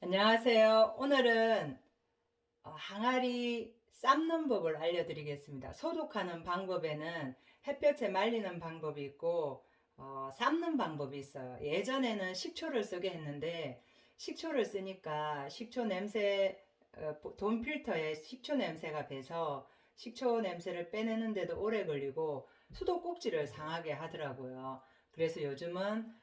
안녕하세요. 오늘은 항아리 삶는 법을 알려드리겠습니다. 소독하는 방법에는 햇볕에 말리는 방법이 있고 삶는 방법이 있어요. 예전에는 식초를 쓰게 했는데 식초를 쓰니까 식초 냄새, 돈 필터에 식초 냄새가 배서 식초 냄새를 빼내는데도 오래 걸리고 수도꼭지를 상하게 하더라고요. 그래서 요즘은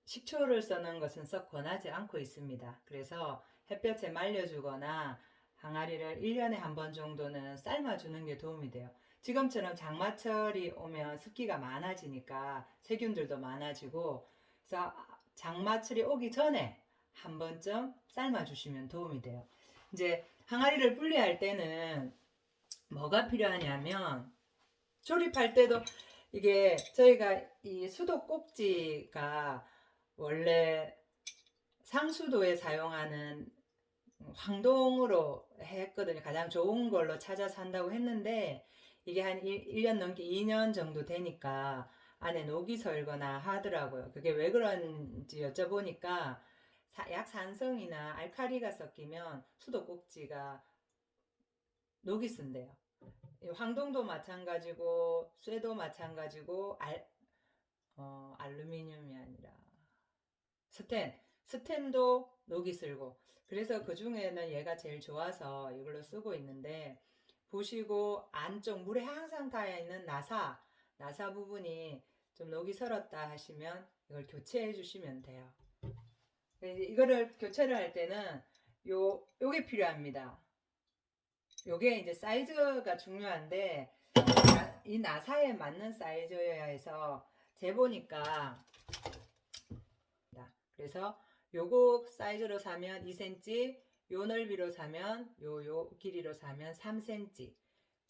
식초를 쓰는 것은 썩 권하지 않고 있습니다. 그래서 햇볕에 말려주거나 항아리를 1년에 한 번 정도는 삶아주는 게 도움이 돼요. 지금처럼 장마철이 오면 습기가 많아지니까 세균들도 많아지고, 그래서 장마철이 오기 전에 한 번쯤 삶아주시면 도움이 돼요. 이제 항아리를 분리할 때는 뭐가 필요하냐면, 조립할 때도 이게 저희가 이 수도 꼭지가 원래 상수도에 사용하는 황동으로 했거든요. 가장 좋은 걸로 찾아서 한다고 했는데 이게 한 1년 넘게 2년 정도 되니까 안에 녹이 설거나 하더라고요. 그게 왜 그런지 여쭤보니까 약산성이나 알칼리가 섞이면 수도 꼭지가 녹이 쓴대요. 황동도 마찬가지고 쇠도 마찬가지고 알루미늄이 아니라 스텐도 녹이 슬고, 그래서 그 중에는 얘가 제일 좋아서 이걸로 쓰고 있는데, 보시고 안쪽 물에 항상 닿아 있는 나사 부분이 좀 녹이 슬었다 하시면 이걸 교체해 주시면 돼요. 이거를 교체를 할 때는 요게 필요합니다. 요게 이제 사이즈가 중요한데 이 나사에 맞는 사이즈여야 해서 재보니까, 그래서 요거 사이즈로 사면 2cm, 요 넓이로 사면 요 길이로 사면 3cm.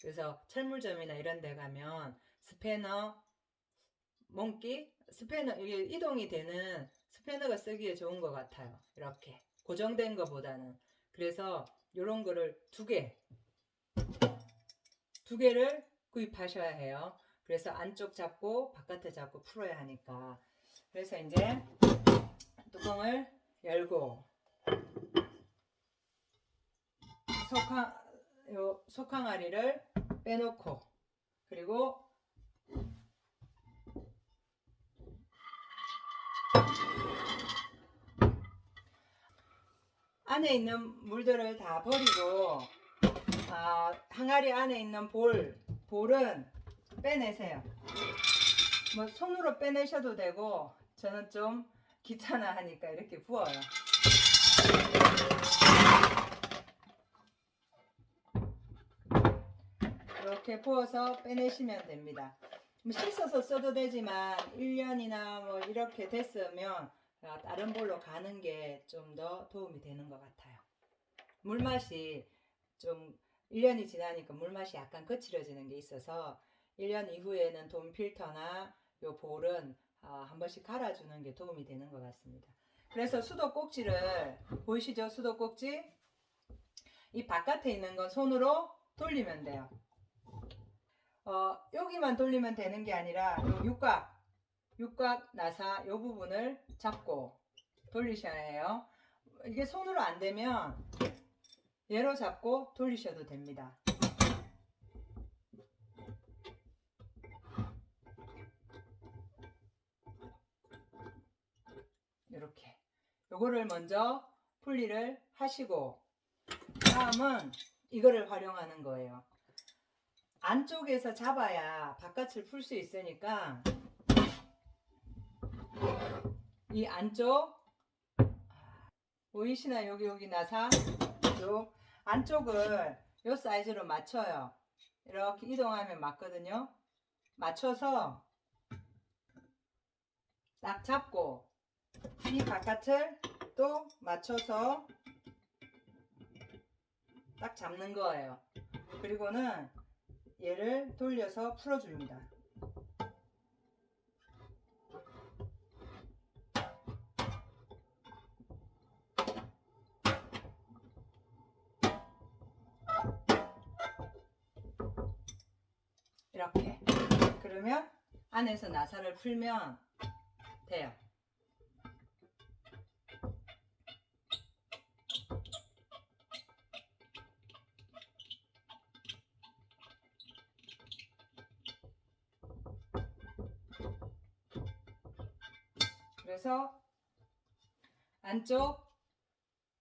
그래서 철물점이나 이런 데 가면 스패너, 몽키, 스패너, 이게 이동이 되는 스패너가 쓰기에 좋은 것 같아요. 이렇게 고정된 것보다는. 그래서 요런 거를 두 개를 구입하셔야 해요. 그래서 안쪽 잡고 바깥에 잡고 풀어야 하니까. 그래서 이제 뚜껑을 열고 속항아리를 빼놓고, 그리고 안에 있는 물들을 다 버리고 항아리 안에 있는 볼은 빼내세요. 뭐 손으로 빼내셔도 되고 저는 좀 귀찮아 하니까 이렇게 부어요. 이렇게 부어서 빼내시면 됩니다. 씻어서 써도 되지만 1년이나 뭐 이렇게 됐으면 다른 볼로 가는 게 좀 더 도움이 되는 것 같아요. 물맛이 좀 1년이 지나니까 물맛이 약간 거칠어지는 게 있어서 1년 이후에는 돈 필터나 요 볼은 한 번씩 갈아주는 게 도움이 되는 것 같습니다. 그래서 수도 꼭지를 보이시죠? 수도 꼭지 이 바깥에 있는 건 손으로 돌리면 돼요. 여기만 돌리면 되는 게 아니라 요 육각 나사 요 부분을 잡고 돌리셔야 해요. 이게 손으로 안 되면 얘로 잡고 돌리셔도 됩니다. 이렇게 요거를 먼저 분리를 하시고, 다음은 이거를 활용하는 거예요. 안쪽에서 잡아야 바깥을 풀 수 있으니까 이 안쪽 보이시나, 여기 나사 요 안쪽을 요 사이즈로 맞춰요. 이렇게 이동하면 맞거든요. 맞춰서 딱 잡고 이 바깥을 또 맞춰서 딱 잡는 거예요. 그리고는 얘를 돌려서 풀어줍니다. 이렇게. 그러면 안에서 나사를 풀면 돼요. 그래서 안쪽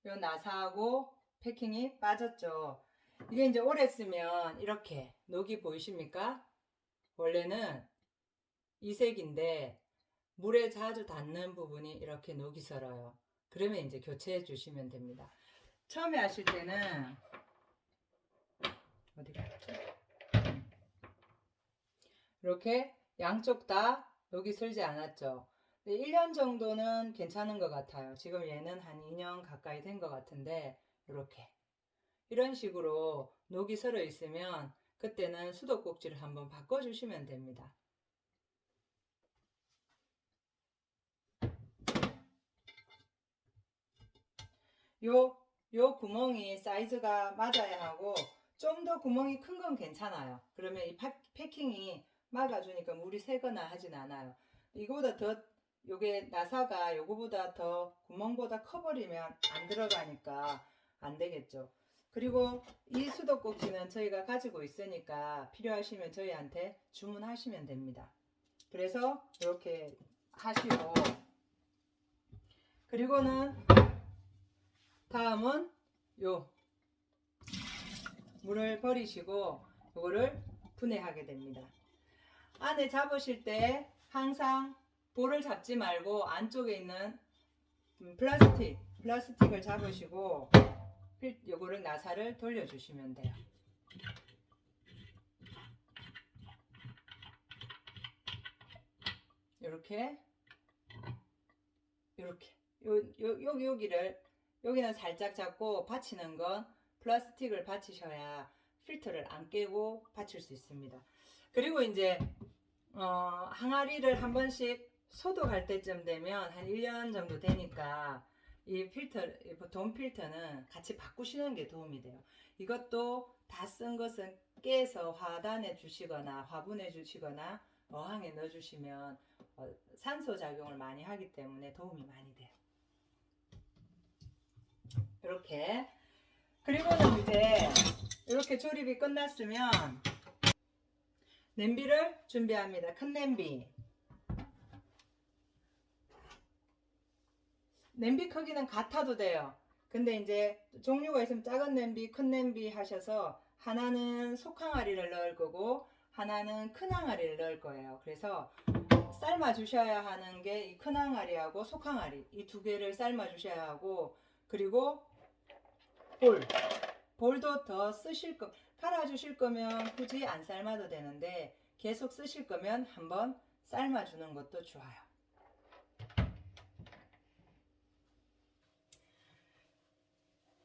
요 나사하고 패킹이 빠졌죠. 이게 이제 오래 쓰면 이렇게 녹이 보이십니까? 원래는 이 색인데 물에 자주 닿는 부분이 이렇게 녹이 슬어요. 그러면 이제 교체해 주시면 됩니다. 처음에 하실 때는 어디 갔죠? 이렇게 양쪽 다 녹이 슬지 않았죠. 1년 정도는 괜찮은 것 같아요. 지금 얘는 한 2년 가까이 된 것 같은데 이렇게 이런 식으로 녹이 슬어 있으면 그때는 수도꼭지를 한번 바꿔주시면 됩니다. 요 구멍이 사이즈가 맞아야 하고 좀 더 구멍이 큰 건 괜찮아요. 그러면 이 패킹이 막아주니까 물이 새거나 하진 않아요. 이거보다 더 요게 나사가 요거보다 더 구멍보다 커버리면 안 들어가니까 안 되겠죠. 그리고 이 수도꼭지는 저희가 가지고 있으니까 필요하시면 저희한테 주문하시면 됩니다. 그래서 이렇게 하시고 그리고는 다음은 요 물을 버리시고 요거를 분해하게 됩니다. 안에 잡으실 때 항상 볼을 잡지 말고 안쪽에 있는 플라스틱을 잡으시고 요거를 나사를 돌려주시면 돼요. 이렇게 여기는 살짝 잡고 받치는 건 플라스틱을 받치셔야 필터를 안 깨고 받칠 수 있습니다. 그리고 이제 항아리를 한 번씩 소독할 때쯤 되면 한 1년 정도 되니까 이 필터, 보통 필터는 같이 바꾸시는 게 도움이 돼요. 이것도 다 쓴 것은 깨서 화단에 주시거나 화분에 주시거나 어항에 넣어 주시면 산소 작용을 많이 하기 때문에 도움이 많이 돼요. 이렇게. 그리고는 이제 이렇게 조립이 끝났으면 냄비를 준비합니다. 큰 냄비. 냄비 크기는 같아도 돼요. 근데 이제 종류가 있으면 작은 냄비, 큰 냄비 하셔서 하나는 속항아리를 넣을 거고 하나는 큰 항아리를 넣을 거예요. 그래서 삶아 주셔야 하는 게 이 큰 항아리하고 속항아리 이 두 개를 삶아 주셔야 하고 그리고 볼도 더 쓰실 거 갈아 주실 거면 굳이 안 삶아도 되는데 계속 쓰실 거면 한번 삶아 주는 것도 좋아요.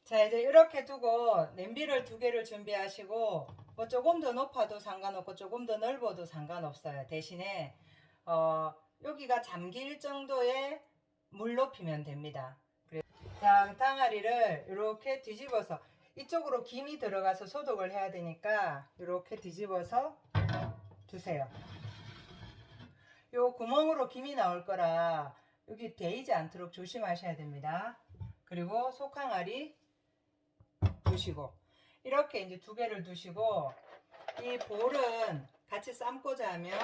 자 이제 이렇게 두고 냄비를 두 개를 준비하시고 뭐 조금 더 높아도 상관없고 조금 더 넓어도 상관없어요. 대신에 여기가 잠길 정도의 물 높이면 됩니다. 자 항아리를 이렇게 뒤집어서 이쪽으로 김이 들어가서 소독을 해야 되니까 이렇게 뒤집어서 두세요. 요 구멍으로 김이 나올 거라 여기 데이지 않도록 조심하셔야 됩니다. 그리고 속항아리 두시고 이렇게 이제 두 개를 두시고 이 볼은 같이 삶고자 하면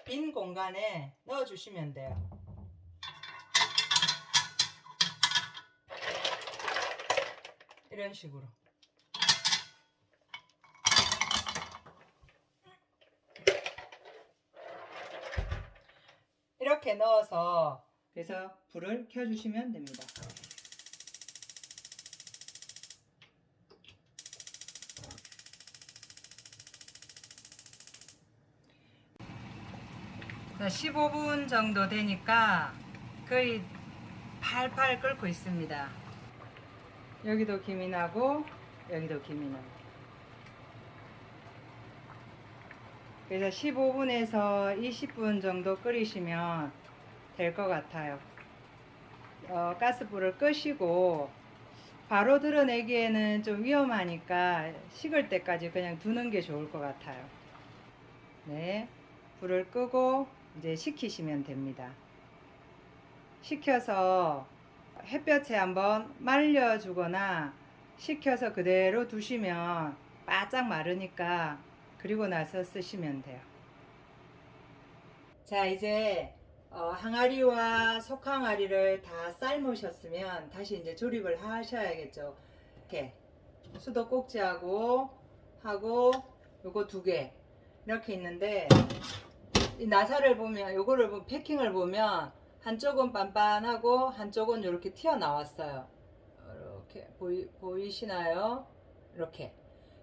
빈 공간에 넣어 주시면 돼요. 이런 식으로 이렇게 넣어서 그래서 불을 켜 주시면 됩니다. 자, 15분 정도 되니까 거의 팔팔 끓고 있습니다. 여기도 김이 나고 여기도 김이 나고 그래서 15분에서 20분 정도 끓이시면 될 것 같아요. 가스불을 끄시고 바로 드러내기에는 좀 위험하니까 식을 때까지 그냥 두는 게 좋을 것 같아요. 네, 불을 끄고 이제 식히시면 됩니다. 식혀서 햇볕에 한번 말려주거나 식혀서 그대로 두시면 바짝 마르니까 그리고 나서 쓰시면 돼요. 자 이제 항아리와 속항아리를 다 삶으셨으면 다시 이제 조립을 하셔야겠죠. 이렇게 수도 꼭지하고 하고 요거 두 개 이렇게 있는데, 이 나사를 보면, 요거를 패킹을 보면 한쪽은 빤빤하고 한쪽은 이렇게 튀어나왔어요. 이렇게 보이시나요? 이렇게.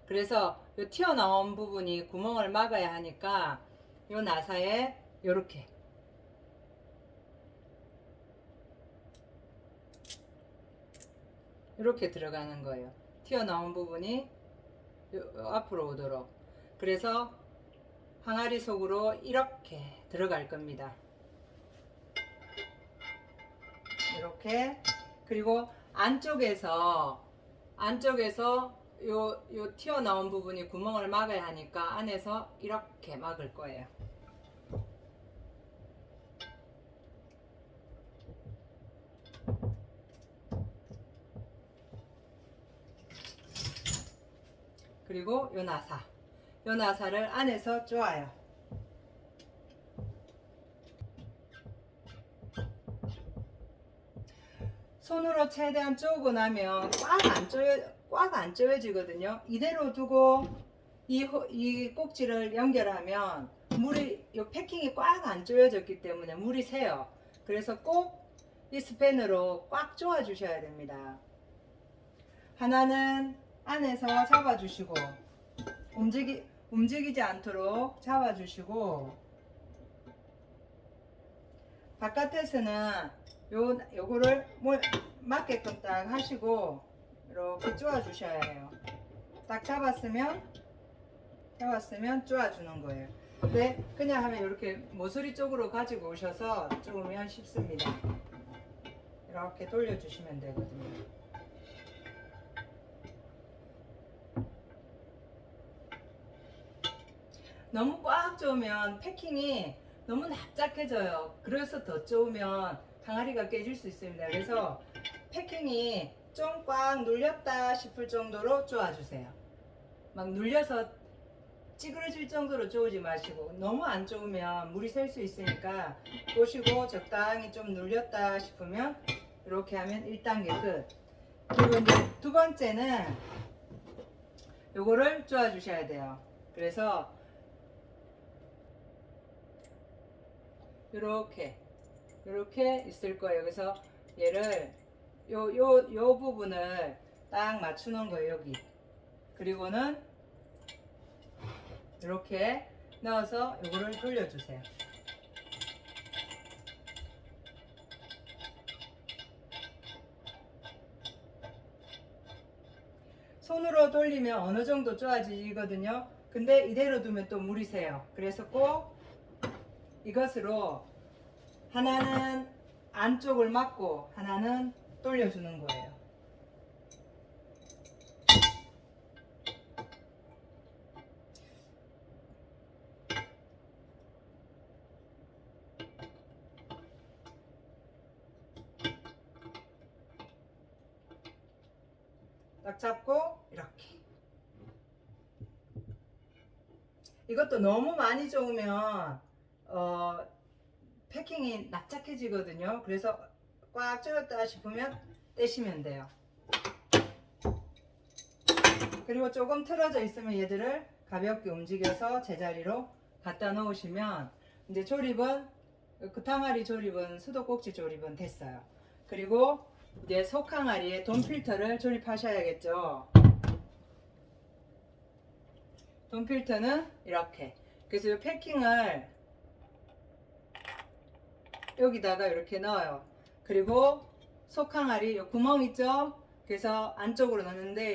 그래서 요 튀어나온 부분이 구멍을 막아야 하니까 요 나사에 요렇게 이렇게 들어가는 거예요. 튀어나온 부분이 앞으로 오도록. 그래서 항아리 속으로 이렇게 들어갈 겁니다. 이렇게. 그리고 안쪽에서 요 튀어나온 부분이 구멍을 막아야 하니까 안에서 이렇게 막을 거예요. 그리고 요 나사를 안에서 쪼아요. 손으로 최대한 쪼고 나면 꽉 안 쪼여지거든요. 이대로 두고 이 꼭지를 연결하면 요 패킹이 꽉 안 쪼여졌기 때문에 물이 새요. 그래서 꼭 이 스팬으로 꽉 쪼아 주셔야 됩니다. 하나는 안에서 잡아주시고, 움직이지 않도록 잡아주시고, 바깥에서는 요거를 맞게끔 딱 하시고 이렇게 쪼아 주셔야 해요. 딱 잡았으면 쪼아 주는 거예요. 근데 그냥 하면 이렇게 모서리 쪽으로 가지고 오셔서 쪼으면 쉽습니다. 이렇게 돌려 주시면 되거든요. 너무 꽉 쪼으면 패킹이 너무 납작해져요. 그래서 더 쪼으면 항아리가 깨질 수 있습니다. 그래서 패킹이 좀 꽉 눌렸다 싶을 정도로 쪼아주세요. 막 눌려서 찌그러질 정도로 쪼우지 마시고, 너무 안 쪼으면 물이 셀 수 있으니까 보시고 적당히 좀 눌렸다 싶으면 이렇게 하면 1단계 끝. 그리고 이제 두 번째는 요거를 쪼아 주셔야 돼요. 그래서 이렇게 있을 거예요. 그래서 얘를 요 부분을 딱 맞추는 거예요. 여기. 그리고는 이렇게 넣어서 요거를 돌려주세요. 손으로 돌리면 어느 정도 쪼아지거든요. 근데 이대로 두면 또 물이 새요. 그래서 꼭 이것으로 하나는 안쪽을 막고 하나는 돌려주는 거예요. 딱 잡고 이렇게. 이것도 너무 많이 저으면 패킹이 납작해지거든요. 그래서 꽉 조였다 싶으면 떼시면 돼요. 그리고 조금 틀어져 있으면 얘들을 가볍게 움직여서 제자리로 갖다 놓으시면 이제 조립은, 그탕아리 조립은, 수도꼭지 조립은 됐어요. 그리고 이제 속항아리에 돈 필터를 조립하셔야겠죠. 돈 필터는 이렇게. 그래서 이 패킹을 여기다가 이렇게 넣어요. 그리고 속항아리 요 구멍 있죠? 그래서 안쪽으로 넣는데,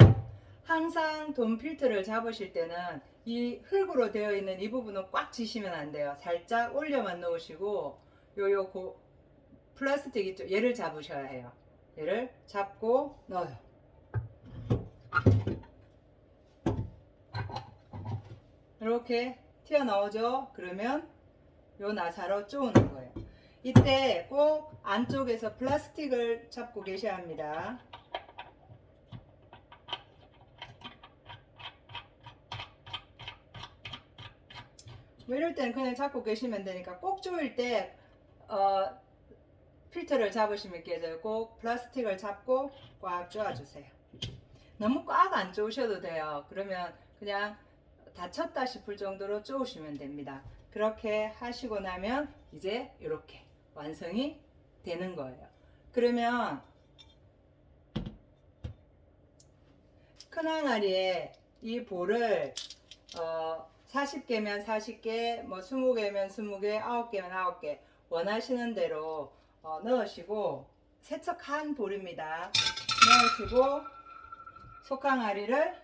항상 돈 필터를 잡으실 때는 이 흙으로 되어 있는 이 부분은 꽉 쥐시면 안 돼요. 살짝 올려만 놓으시고 플라스틱 있죠? 얘를 잡으셔야 해요. 얘를 잡고 넣어요. 이렇게 튀어나오죠? 그러면 요 나사로 쪼는 거예요. 이때 꼭 안쪽에서 플라스틱을 잡고 계셔야 합니다. 뭐 이럴 때는 그냥 잡고 계시면 되니까, 꼭 조일 때 필터를 잡으시면 깨져요. 꼭 플라스틱을 잡고 꽉 조아주세요. 너무 꽉 안 조으셔도 돼요. 그러면 그냥 다쳤다 싶을 정도로 조으시면 됩니다. 그렇게 하시고 나면 이제 이렇게 완성이 되는 거예요. 그러면 큰 항아리에 이 볼을 40개면 40개, 뭐 20개면 20개, 9개면 9개 원하시는 대로 넣으시고, 세척한 볼입니다. 넣으시고 속항아리를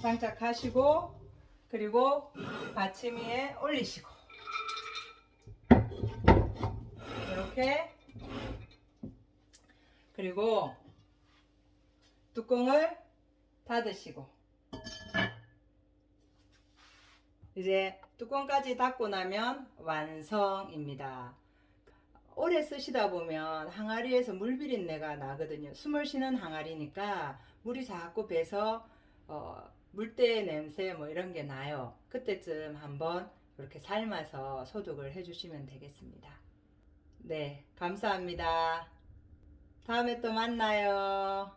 장착하시고, 그리고 받침 위에 올리시고, 이렇게, 그리고 뚜껑을 닫으시고, 이제 뚜껑까지 닫고 나면 완성입니다. 오래 쓰시다 보면 항아리에서 물비린내가 나거든요. 숨을 쉬는 항아리니까 물이 자꾸 배서 물때 냄새 뭐 이런 게 나요. 그때쯤 한번 이렇게 삶아서 소독을 해주시면 되겠습니다. 네, 감사합니다. 다음에 또 만나요.